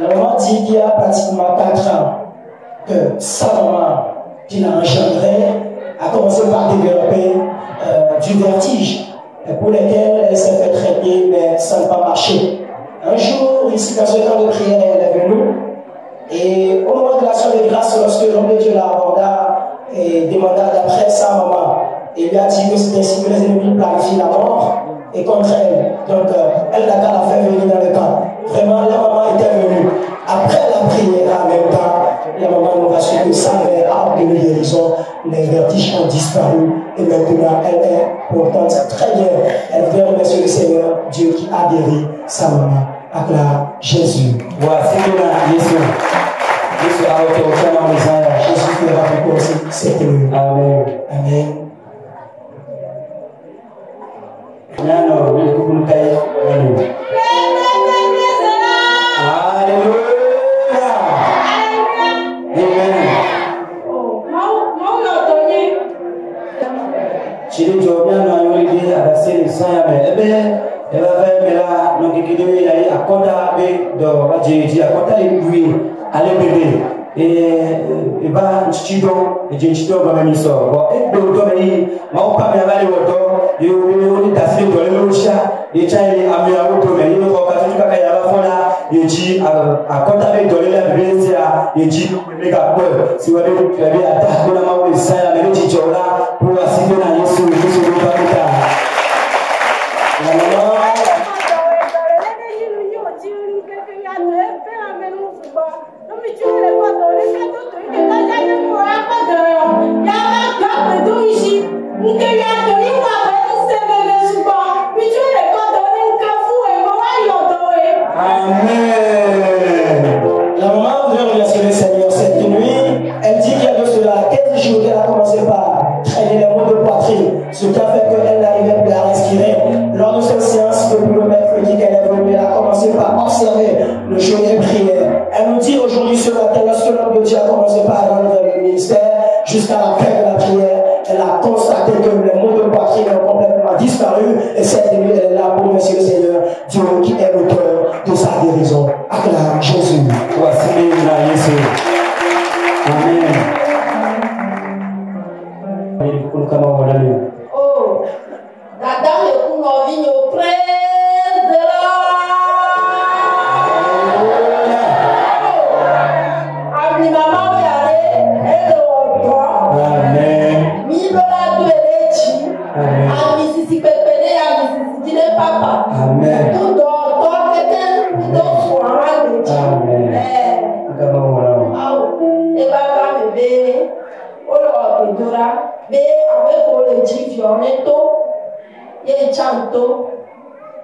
La maman dit qu'il y a pratiquement 4 ans que sa maman qui l'a engendré, a commencé par développer du vertige, pour lesquels elle s'est fait traiter, mais ça n'a pas marché. Un jour, ici, dans ce temps de prière, elle est venue, et au moment de l'action de grâce, lorsque l'homme de Dieu la aborda et demanda d'après sa maman, il lui a dit que c'est ainsi que les ennemis planifient la mort et contre elle. Donc, elle n'a qu'à la faire venir dans le camp. Vraiment, la maman était venue. Après la prière, en même temps, la maman nous rassure que sa mère a obtenu guérison, les vertiges ont disparu et maintenant elle est portante très bien. Elle vient remercier le Seigneur, Dieu qui a guéri sa maman. Acclame Jésus. Voici que Jésus. Jésus a été au cœur de Jésus fera beaucoup aussi cette nuit. Amen. Amen. Nano, we couldn't pay any. Hallelujah. Amen. Chili Jobiano, you will be at the city, Sayame, ela vai mela no que deu aí a conta bem do a conta ele viu ali bebê e vai chido e gente do vai me só o do do aí mau pa me vai o do eu tá se do ele luxa e chai a minha outro me eu vou fazer para cair lá fora e gente a conta bem do ele vivência e gente mega pô se vai ver a tá com a mão de saia me gente chorar por assim na isso não vai ficar. Ce qui a fait qu'elle n'arrivait plus à respirer. Lors de cette séance, depuis le mercredi qu'elle est venue, elle a commencé par observer le jeûne et prière. Elle nous dit aujourd'hui ce matin, lorsque l'homme de Dieu a commencé par rendre le ministère, jusqu'à la fin de la prière, elle a constaté que les maux de poitrine ont complètement disparu. Et cette nuit, elle est là pour remercier le Seigneur, Dieu qui est l'auteur de sa guérison. Acclame Jésus. Voici Jésus. Amen. Oh, Dada me kunovino praise the Lord. Abli mama yale elo odo. Amen. Mi dola do elechi. Ami sisi pepele ami sisi dile papa. Amen. Tu do keten do swara lechi. Amen. Kama wala. Au e baba me be. Olo odora. Be aweko le jivione to ye chanto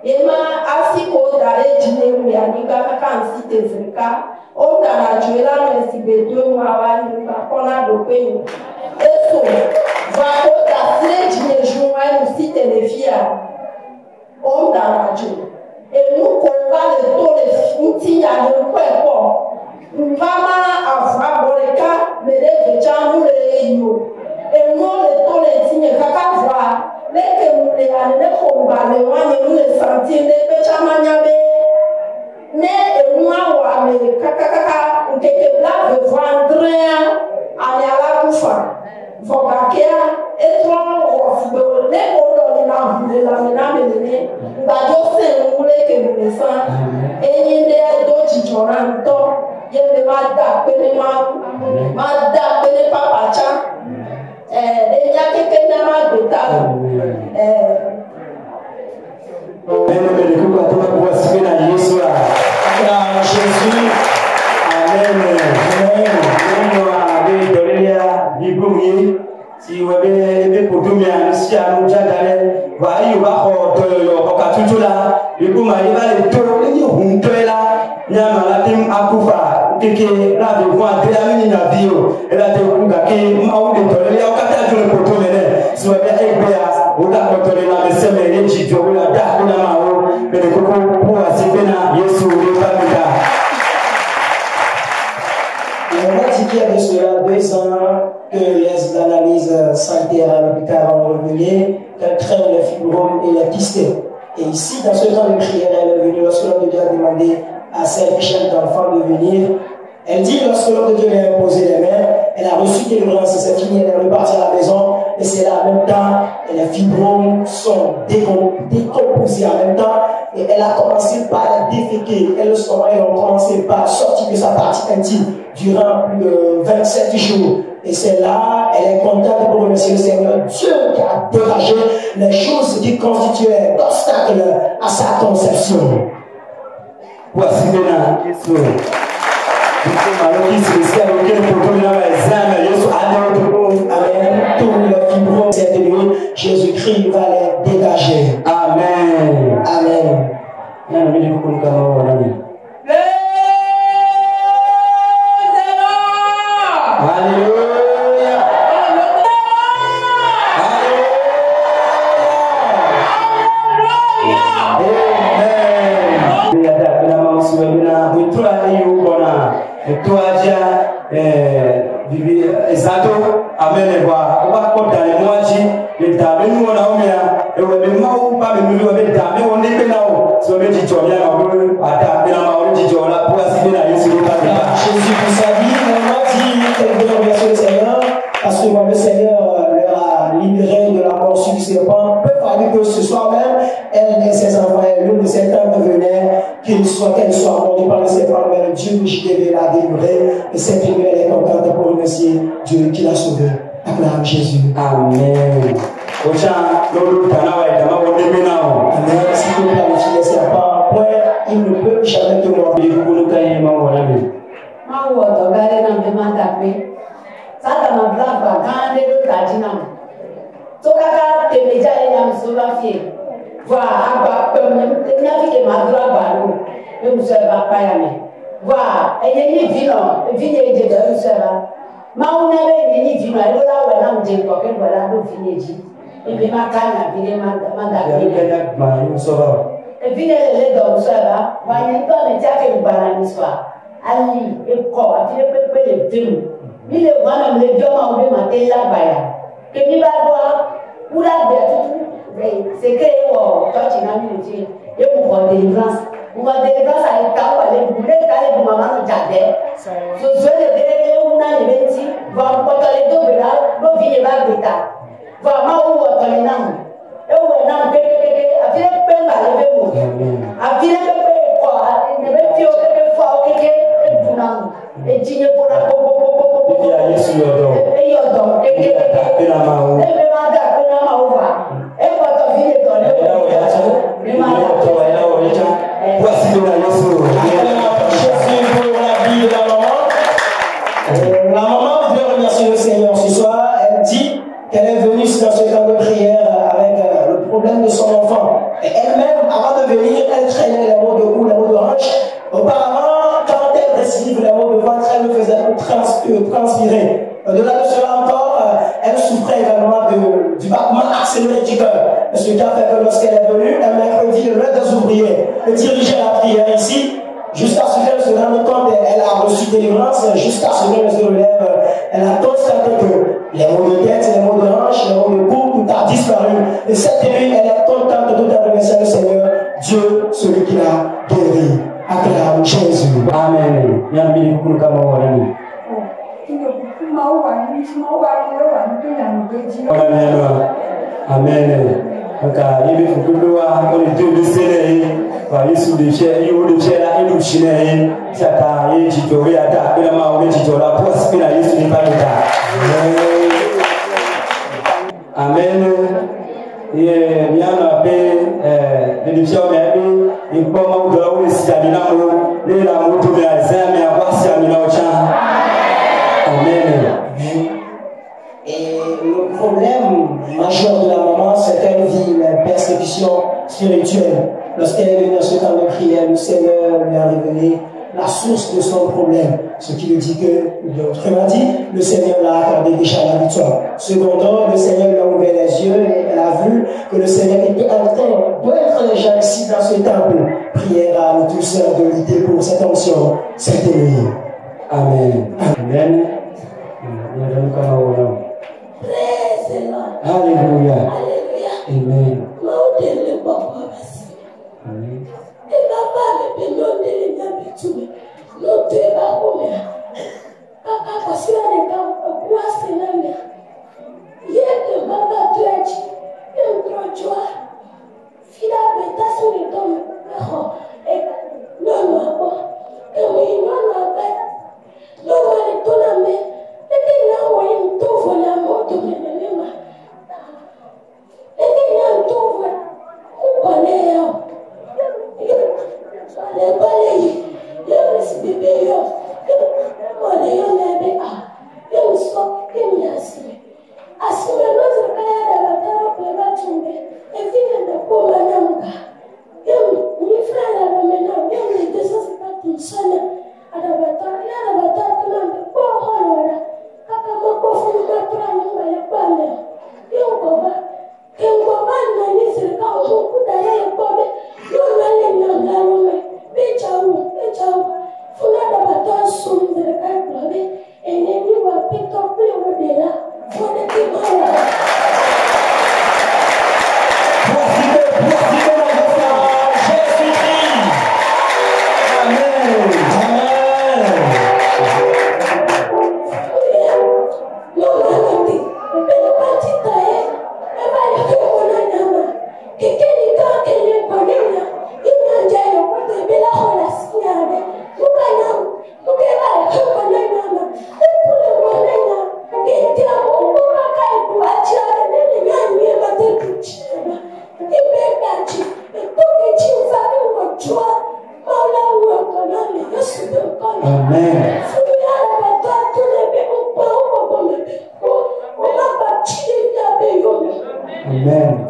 ye ma asiko dare jine ya niga kan site zeka o dara juela no sibedo ma wa ni ba kona do pe ni eso va ko da sile jine juwa ni site le fia o dara ju e nu ko va le to le futi ya le kwepo mvama afra boreka mere vejamu le yo et nous les signes kaka voix les que nous les allons combattre les moyens nous les sentir les péchamaniabe ne et nous avoir les kaka kaka quelque blague vendre aller à la kufa vocakia et trop les odeurs de la menamene bajo se nous les que nous les sent et il y a d'autres joranto il y a des mada pele mada pele papacha les gens qui n'ont pas de talent. Jésus. Amen. Si vous avez pour tout bien, si à nous j'adore, voyez, va au cartouche là, et vous m'avez les tours, et vous m'avez là, il y a ma latim à Koufa, qui est là de voir de la mine à bio, et là de Kouka, qui est ma ou de tour, et là, au cartouche pour tout mener, si vous avez un béa, ou d'accord, là, mais c'est mes études, ou la date, ou la mao, mais le coco, pour la sépena, Yesu, le famille. On a dit qu'il y avait cela 2 ans que les analyses sanitaires à l'hôpital ont révélé qu'elle craint les fibromes et les kystes. Et ici, dans ce temps de prière, elle est venue lorsque l'homme de Dieu a demandé à cette chef d'enfant de venir. Elle dit, lorsque l'homme de Dieu lui a imposé les mains, elle a reçu délivrance, c'est fini, elle est repartie à la maison, et c'est là en même temps, les fibromes sont décomposés en même temps, et elle a commencé par déféquer, elle a commencé par sortir de sa partie intime durant plus de 27 jours. Et c'est là, elle est contente pour remercier le Seigneur, Dieu qui a dégagé les choses qui constituaient l'obstacle à sa conception. Voici maintenant, Amen. Tous les fibromes cette nuit, Jésus-Christ va les dégager. Amen. Amen. Alléluia. Jésus pour sa vie, maman dit qu'elle veut remercier le Seigneur parce que le Seigneur leur a libéré de la mort sur le serpent. Peu fallu que ce soir même, elle et ses enfants et l'une de ses tantes venaient, qu'elle soit mordue par le serpent, mais le Dieu qui devait la délivrer. Et cette nuit, elle est contente pour remercier Dieu qui l'a sauvée. Acclame Jésus. Amen. Amen. Si tu planifies les serpents, point, il ne peut jamais te mordre. C'est que toi tu n'as mis le Dieu. Et pour la délivrance. Pour la délivrance, elle est capable de bouler, d'aller pour maman au jardin. Je souhaite de délai où on a les vêtements. Voir quand les deux bélas, l'eau vient de l'état. Voir où on a les noms. Et où on a a fait peine à lever mon. A fait peine quoi. Il ne veut plus aucune fois, aucun pour nous. Et tu ne peux pas. Et il y a donc. Et la maman veut remercier le Seigneur ce soir. Elle dit qu'elle est venue dans ce temps de prière avec le problème de son enfant. Et elle-même, avant de venir, elle traînait les maux de cou, les maux de hanche. Auparavant, quand elle récidive les maux de ventre, elle le faisait pour transpirer. Au-delà de cela encore, elle souffrait également du battement accéléré du cœur. Ce qui a fait que lorsqu'elle est venue, un mercredi, le des ouvriers, le dirigeait la prière ici, jusqu'à ce qu'elle se rende compte, elle a reçu délivrance, jusqu'à ce qu'elle se relève, elle a constaté que les maux de tête, les maux de hanche, les maux de cou, tout a disparu. Et cette nuit, elle est contente de tout remercier le Seigneur, Dieu, celui qui l'a guéri. Acclame Jésus. Amen. Amen. Aka ibi fukuduwa oni tudu sele wa Yesu de che yo de che la inu chine saka ye jito ya ta bila ma oni jito la posi na Yesu ni palita. Amen. Ye miana be de dicho me bi ipo ma do o si amina mo le la mo to me azame abasi amina ocha. Amen. Et le problème majeur de la maman, c'est qu'elle vit une persécution spirituelle. Lorsqu'elle est venue à ce temps de prière, le Seigneur lui a révélé la source de son problème. Ce qui lui dit que, autrement dit, le Seigneur l'a accordé déjà la victoire. Cependant, le Seigneur lui a ouvert les yeux et elle a vu que le Seigneur était en train d'être déjà ici dans ce temple. Prière à nous tous de lutter pour cette onction, cette nuit. Amen. Amen. Alléluia. Amen. Amen. Amen.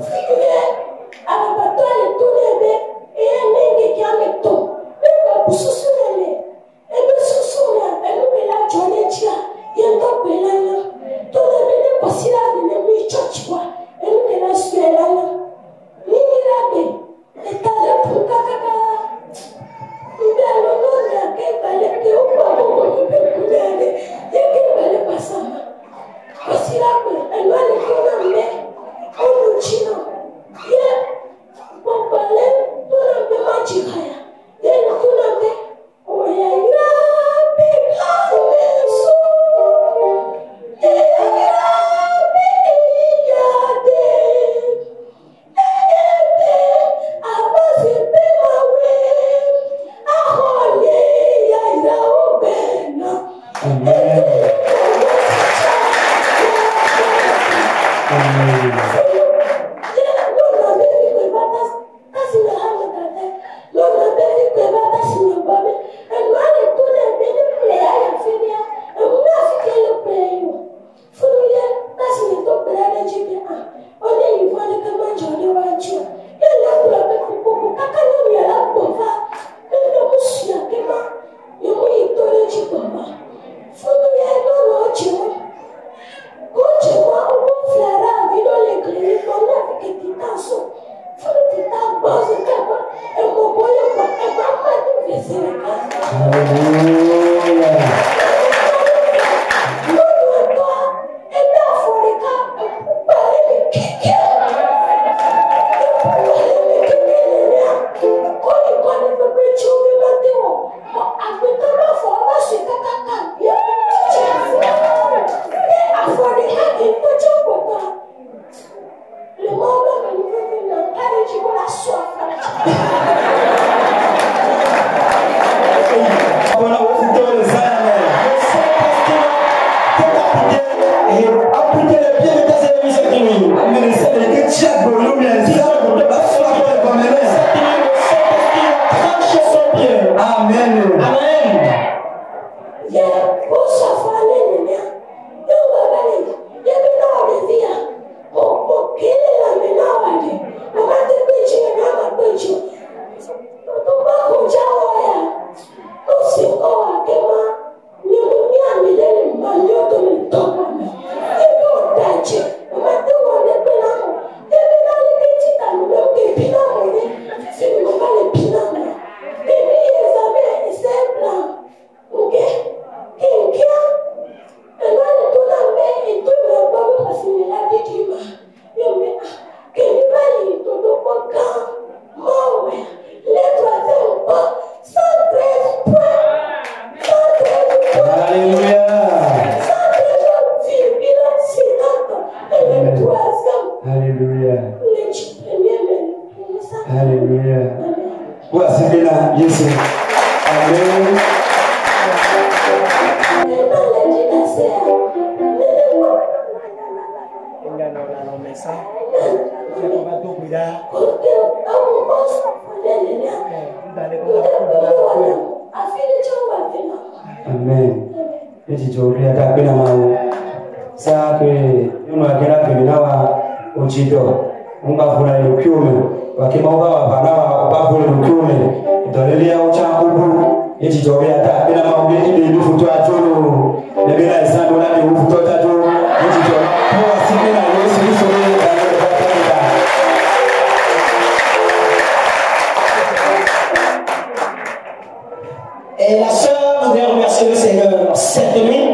Et la sœur voudrait remercier le Seigneur cette nuit.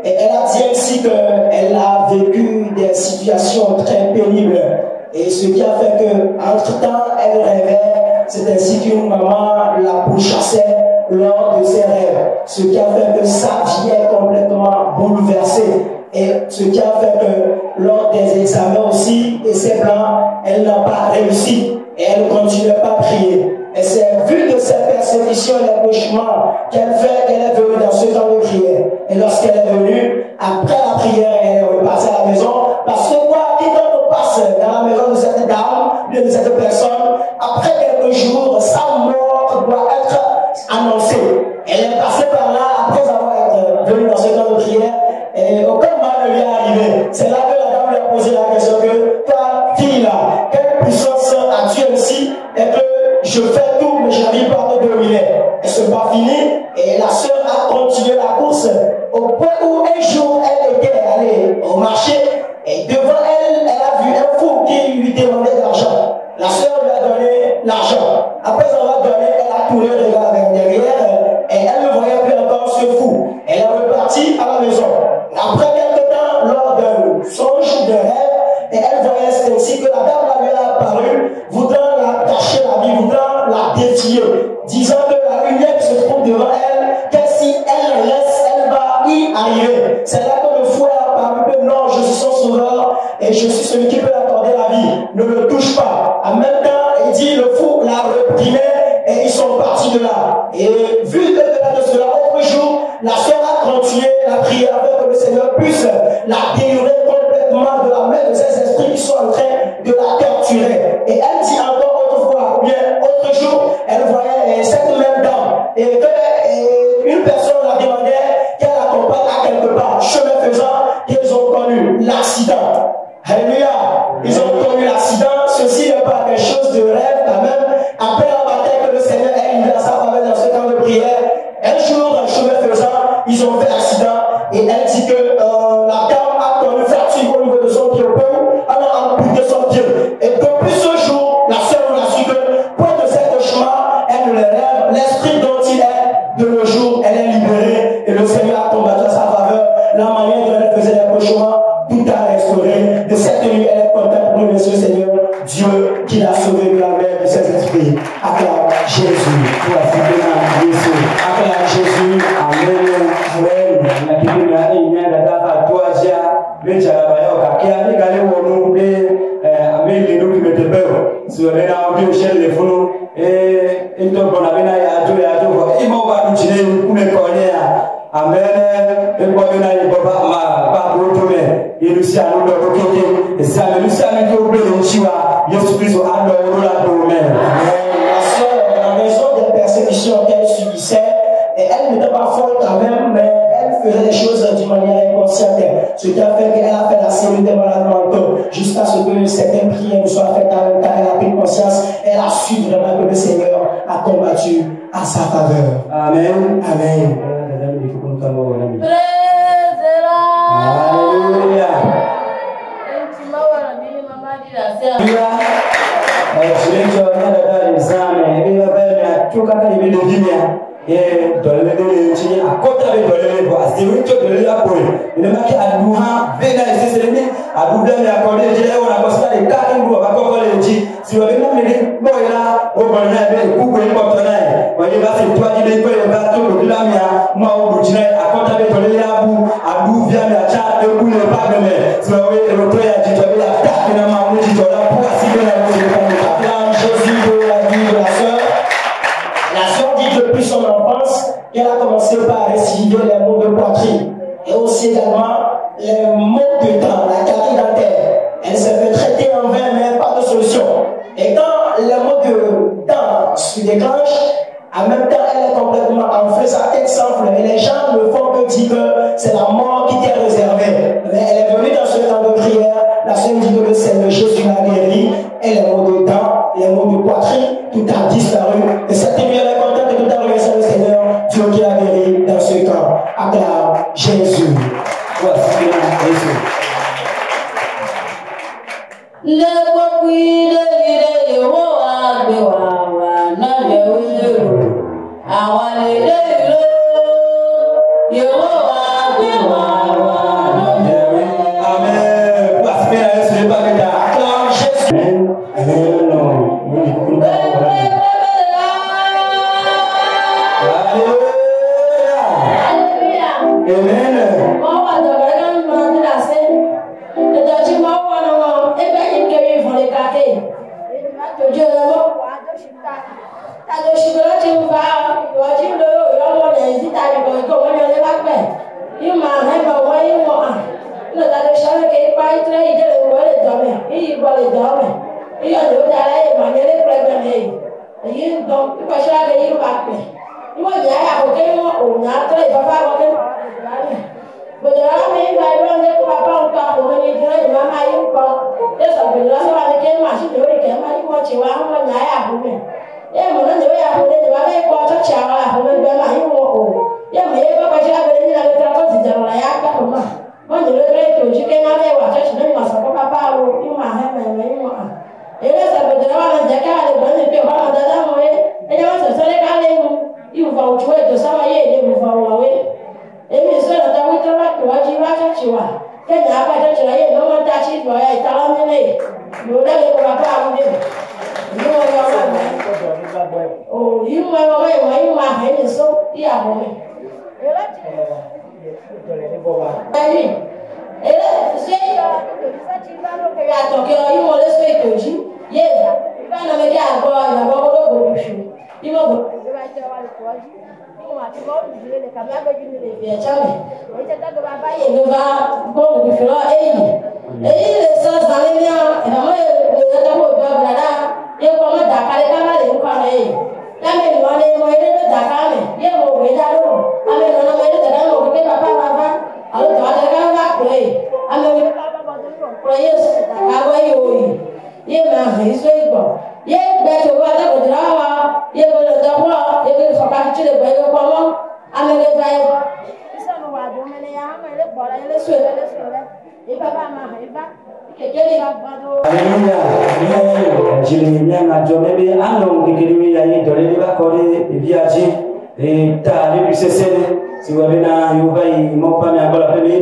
Et elle a dit ainsi qu'elle a vécu des situations très pénibles. Et ce qui a fait qu'entre-temps, elle rêvait. C'est ainsi qu'une maman la pourchassait lors de ses rêves. Ce qui a fait que sa vie est complètement bouleversée. Et ce qui a fait que lors des examens aussi, et ses plans, elle n'a pas réussi. Et elle ne continuait pas à prier. Et c'est vu de cette persécution et les cauchemars qu'elle fait qu'elle est venue dans ce temps de prière. Et lorsqu'elle est venue, après la prière, elle est repartie à la maison. Parce que quoi, quand on passe dans la maison de cette dame, de cette personne, après quelques jours, sa mort doit être annoncée. Elle est passée par là après avoir été venue dans ce temps de prière. Et aucun mal ne lui est arrivé. C'est là que la dame lui a posé la question que, toi, fille, devant elle, elle a vu un fou qui lui demandait de l'argent. La sœur lui a donné l'argent. Après avoir donné, elle a tourné le regard vers derrière et elle ne voyait plus encore ce fou. Elle est repartie à la maison. Après quelques temps, lors d'un songe, de rêve, et elle voyait ainsi que la dame lui a apparu, voulant la cacher la vie, voulant la défier, disant que la lumière qui se trouve devant elle, que si elle la laisse, elle va y arriver. C'est là que le fou a apparu que non, je suis son sauveur et je suis celui qui peut accorder la vie. Ne le touche pas. En même temps, il dit, le fou l'a reprimé et ils sont partis de là. Et vu que de cela, autre jour, la sœur a continué la prière afin que le Seigneur puisse la délivrer complètement de la main de ces esprits qui sont en train de la torturer. Et elle dit encore autrefois, ou bien autre jour, elle voyait cette même dame et que une personne la demandait qu'elle accompagne à quelque part. Chemin faisant, qu'ils ont connu l'accident. Alléluia. Ils ont connu l'accident. Ceci n'est pas quelque chose de rêve quand même. Après la bataille que le Seigneur a livré à sa faveur dans ce temps de prière, un jour, chemin faisant, ils ont fait l'accident et elle dit que la dame a connu fracture au niveau de son pied. Elle a amputé son pied. Et depuis ce jour, la sœur nous a su que point de cet chemin, elle ne le rêve. L'esprit dont il est de nos jours, elle est libérée et le Seigneur a combattu à sa faveur. La manière dont elle faisait les cauchemars, tout a restauré. De cette nuit, elle est contente pour le Seigneur, Dieu qui l'a sauvé de la mer de ses esprits. Acclame Jésus. Acclame Jésus. Amen. La raison des persécutions qu'elle subissait, et elle n'était pas folle quand même, mais elle faisait les choses d'une manière inconsciente. Ce qui a fait qu'elle a fait la série des malades mentaux jusqu'à ce que certaines prières ne soient faites en même temps. Elle a pris conscience, elle a su vraiment que le Seigneur a combattu à sa faveur. Amen. Amen. Alléluia. Elle a commencé par récidiver les maux de poitrine et aussi également les maux de dents, la carie dentaire. Elle s'est fait traiter en vain, mais pas de solution. Et quand les maux de dents se déclenchent, en même temps, elle est complètement enflée, sa tête s'enfle. Et les gens ne font que dire que c'est la mort qui t'est réservée. Mais elle est venue dans ce temps de prière. La sœur dit que le Seigneur Jésus l'a guéri. Et les maux de dents, les maux de poitrine, tout a disparu. Et cette nuit, elle est contente de tout a remercié le Seigneur, Dieu qui l'a guéri dans ce camp. Acclame Jésus. Voici Jésus. Moi, je le fais que je n'ai pas fait, je n'ai pas fait papa ou il m'a fait, et là, ça veut dire que je vais aller dans les pays, on va dans le et là, ça serait calé, il va au jouet de Samaye, il va au Hawaii. Et mes soeurs, dans le travail, tu vas dire, tu vas. Quand il n'y a pas de travail, il n'y a pas de travail, tu vas être talonné. Nous, là, on va pas arriver. Nous, on va pas. Oh, il m'a fait une sauce, il a volé. Et là, tu et là, c'est ça, tu vas le faire. Attends, il m'a laissé que je dis, il va nous mettre à boire, il va boire le bouchon. Il m'a dit, il va te voir le courage. Il m'a dit, il va les caméras, il va les faire. Il va te voir, il va boire le bouchon. Et il est sans dans les liens. Et moi, il va te voir, il va me Dakar, il va me parler. Là, mais moi, il m'a dit de Dakar, il m'a dit de Dakar. Ah, mais non, il m'a dit de Dakar, il m'a dit papa. Alors, tu vas te faire. Alors, croyez Dakar, il m'a dit, il y a un bête au bas de la il y a le droit, il y a le facture de Bélo comment, à me réveiller. Ça nous va donner les bois, les soeurs, et papa m'a réveillé. Alléluia. Jérémia m'a donné un nom qui lui a donné des vacances et viager et t'as vu cesser. Si vous avez un yoga, il m'a pas mis à la première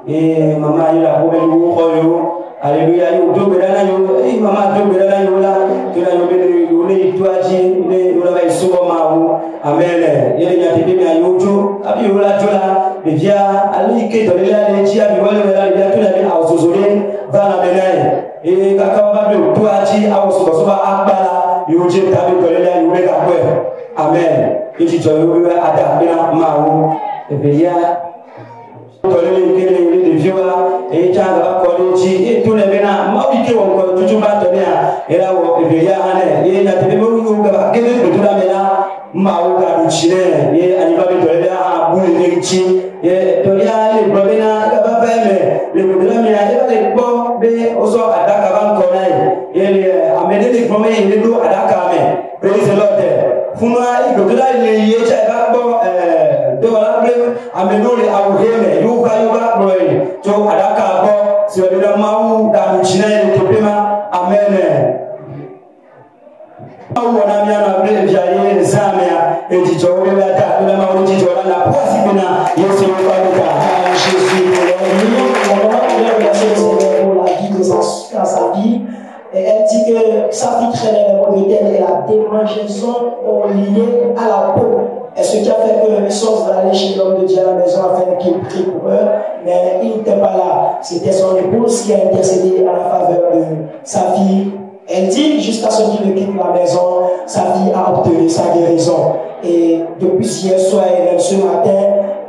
et maman il a trouvé le mot. Alléluia, yo do berana yo, mama do berana yo la, tu la yo bene yo le tuaji, le yo la vai suba mawu. Amen. Yele nyati bimi ayojo, abi yo la jola, bevia ali ke dole la leji abi wale wala bevia tu la bi awzozole, va na benai. E kaka ba be tuaji awsuba suba akbala, yo je tabi dole la yo le ka kwe. Amen. Yiti jo yo be ada bina mawu. Bevia Collègue qui est de vieux et qui a collège et tous les bénins, moi qui ont toujours pas donné et là où il y a un et il y a des gens qui ont gagné de tout la ména, Maouka Luchine et Anima de Toléa, Boulerichi et Tolia et Brovena, Gabafem, les Boudramia et les Bo, mais aussi à Dakavan Konai et amener les premiers et les deux à Dakame. Praise the Lord. Fuma, il y a des gens qui amenole auheme yuka boy to adaka bo si wadira mau da mchina topema amen au wana miana bre vyaye zamia ejichowe bata na mau jichola na pasi bina Yesu yuka Jésus pour la vie de sa vie. Et elle dit que sa fille traînait les mauvaises et la démangeaison liée à la peau. Et ce qui a fait que les choses vont aller chez l'homme de Dieu à la maison afin qu'il prie pour eux, mais il n'était pas là. C'était son épouse qui a intercédé à la faveur de sa fille. Elle dit, jusqu'à ce qu'il quitte la maison, sa fille a obtenu sa guérison. Et depuis hier soir et même ce matin,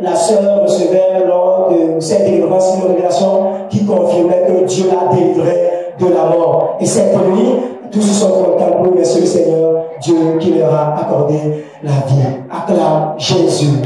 la sœur recevait lors de cette délivrance une révélation qui confirmait que Dieu l'a délivré de la mort. Et cette nuit, tous sont contents pour remercier le Seigneur, Dieu qui leur a accordé la vie. Acclame Jésus.